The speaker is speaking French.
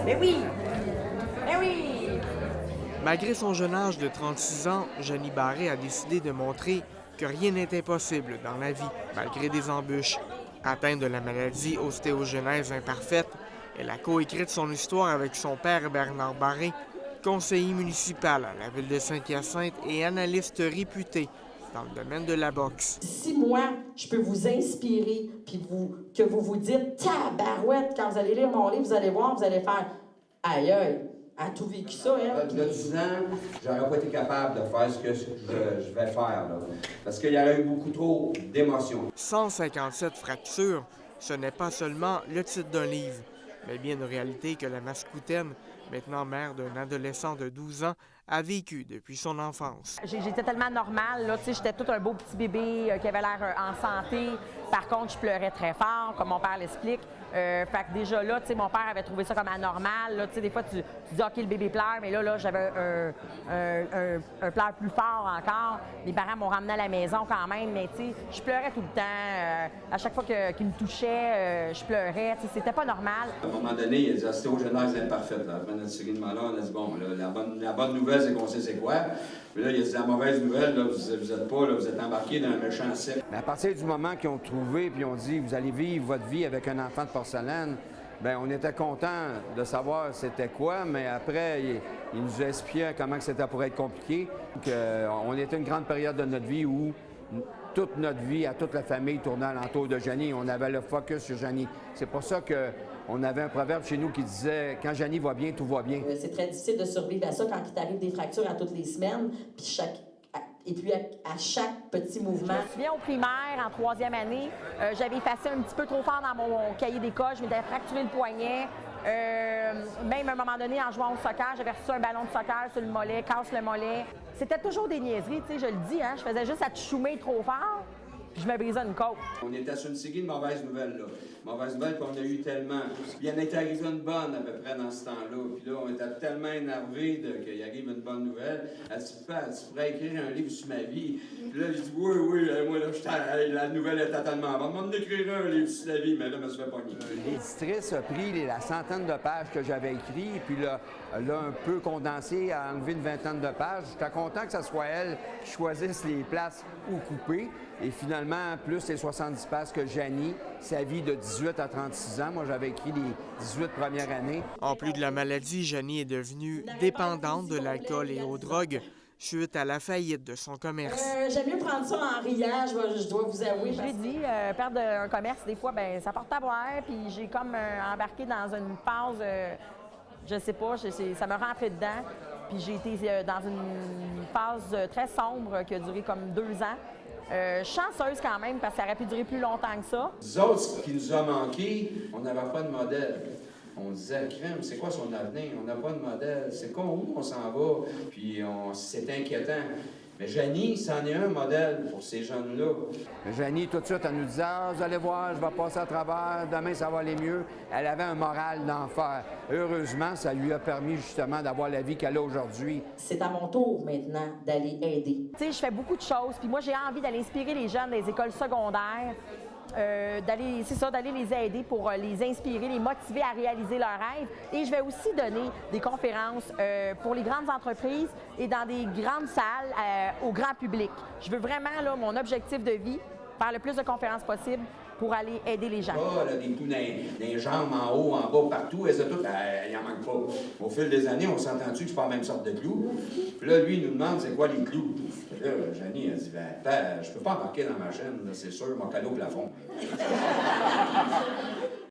Mais oui! Mais oui! Malgré son jeune âge de 36 ans, Janie Barré a décidé de montrer que rien n'est impossible dans la vie, malgré des embûches. Atteinte de la maladie ostéogenèse imparfaite, elle a coécrit son histoire avec son père Bernard Barré, conseiller municipal à la ville de Saint-Hyacinthe et analyste réputé dans le domaine de la boxe. Si moi, je peux vous inspirer, puis que vous vous dites « Tabarouette », quand vous allez lire mon livre, vous allez voir, vous allez faire « Aïe, aïe ». Elle a tout vécu ça, hein? Il y a 10 ans, j'aurais pas été capable de faire ce que je vais faire, là, parce qu'il y aurait eu beaucoup trop d'émotions. 157 fractures, ce n'est pas seulement le titre d'un livre, mais bien une réalité que la Mascoutaine, maintenant mère d'un adolescent de 12 ans, a vécu depuis son enfance. J'étais tellement normale, là, tu sais, j'étais tout un beau petit bébé qui avait l'air en santé. Par contre, je pleurais très fort, comme mon père l'explique. Fait que déjà là, tu sais, mon père avait trouvé ça comme anormal. Là, tu sais, des fois, tu dis, OK, le bébé pleure, mais là j'avais un pleur plus fort encore. Les parents m'ont ramené à la maison quand même, mais tu sais, je pleurais tout le temps. À chaque fois qu'ils me touchaient, je pleurais. Tu sais, c'était pas normal. À un moment donné, il a dit ostéogenèse imparfaite. Après notre série-là, on a dit, bon, là, la bonne nouvelle, c'est qu'on sait c'est quoi. Puis là, il a dit, la mauvaise nouvelle, là, vous êtes pas, là, vous êtes embarqué dans un méchant cycle. Mais à partir du moment qu'ils ont trouvé puis ils ont dit, vous allez vivre votre vie avec un enfant de porcelaine, bien, on était contents de savoir c'était quoi, mais après, il nous a expliqué comment c'était pour être compliqué. On était une grande période de notre vie où toute notre vie, à toute la famille, tournait alentour de Janie. On avait le focus sur Janie. C'est pour ça qu'on avait un proverbe chez nous qui disait « Quand Janie va bien, tout va bien ». C'est très difficile de survivre à ça quand il t'arrive des fractures à toutes les semaines, puis à chaque petit mouvement. Je me souviens au primaire, en 3e année, j'avais effacé un petit peu trop fort dans mon cahier d'école. Je m'étais fracturé le poignet. Même à un moment donné, en jouant au soccer, j'avais reçu un ballon de soccer sur le mollet, casse le mollet. C'était toujours des niaiseries, tu sais, je le dis, hein, je faisais juste à choumer trop fort, puis je me brisais une côte. On était sur une série de mauvaises nouvelles, là. Mauvaises nouvelles, puis on a eu tellement. Puis il en est arrivé une bonne à peu près dans ce temps-là. Puis là, on était tellement énervés qu'il arrive une bonne nouvelle. Elle dit, tu pourrais écrire un livre sur ma vie. Puis là, j'ai dit, oui, moi, là, la nouvelle est totalement bonne. On va m'écrire un livre sur la vie, mais là, je me suis fait pogner. L'éditrice a pris la centaine de pages que j'avais écrites, puis là, elle a un peu condensé, a enlevé une vingtaine de pages. J'étais content que ce soit elle qui choisisse les places où couper. Et finalement, plus les 70 pages que Janie, sa vie de 18 à 36 ans. Moi, j'avais écrit les 18 premières années. En plus de la maladie, Janie est devenue dépendante de l'alcool et aux drogues suite à la faillite de son commerce. J'aime mieux prendre ça en riant, je dois vous avouer. Je l'ai dit, perdre un commerce, des fois, ben ça porte à boire. Puis j'ai comme embarqué dans une phase, je sais pas, ça me rentrait dedans. Puis j'ai été dans une phase très sombre qui a duré comme 2 ans. Chanceuse quand même, parce que ça aurait pu durer plus longtemps que ça. Nous autres, ce qui nous a manqué, on n'avait pas de modèle. On disait, crème, c'est quoi son avenir? On n'a pas de modèle. C'est quoi, où on s'en va? Puis c'est inquiétant. Mais Janie, c'en est un modèle pour ces jeunes-là. Janie, tout de suite, elle nous disait « Ah, vous allez voir, je vais passer à travers, demain, ça va aller mieux. » Elle avait un moral d'enfer. Heureusement, ça lui a permis justement d'avoir la vie qu'elle a aujourd'hui. C'est à mon tour maintenant d'aller aider. Tu sais, je fais beaucoup de choses, puis moi, j'ai envie d'aller inspirer les jeunes des écoles secondaires, d'aller les aider pour les inspirer, les motiver à réaliser leurs rêves. Et je vais aussi donner des conférences pour les grandes entreprises et dans des grandes salles au grand public. Je veux vraiment, là, mon objectif de vie, faire le plus de conférences possible pour aller aider les gens. Là, des clous dans les jambes, en haut, en bas, partout, et ça tout, il n'en manque pas. Au fil des années, on s'entend-tu que c'est pas la même sorte de clous? Puis là, lui, il nous demande c'est quoi les clous. Puis là, Janie, elle dit, ben, je peux pas embarquer dans ma chaîne, c'est sûr, mon cadeau au plafond.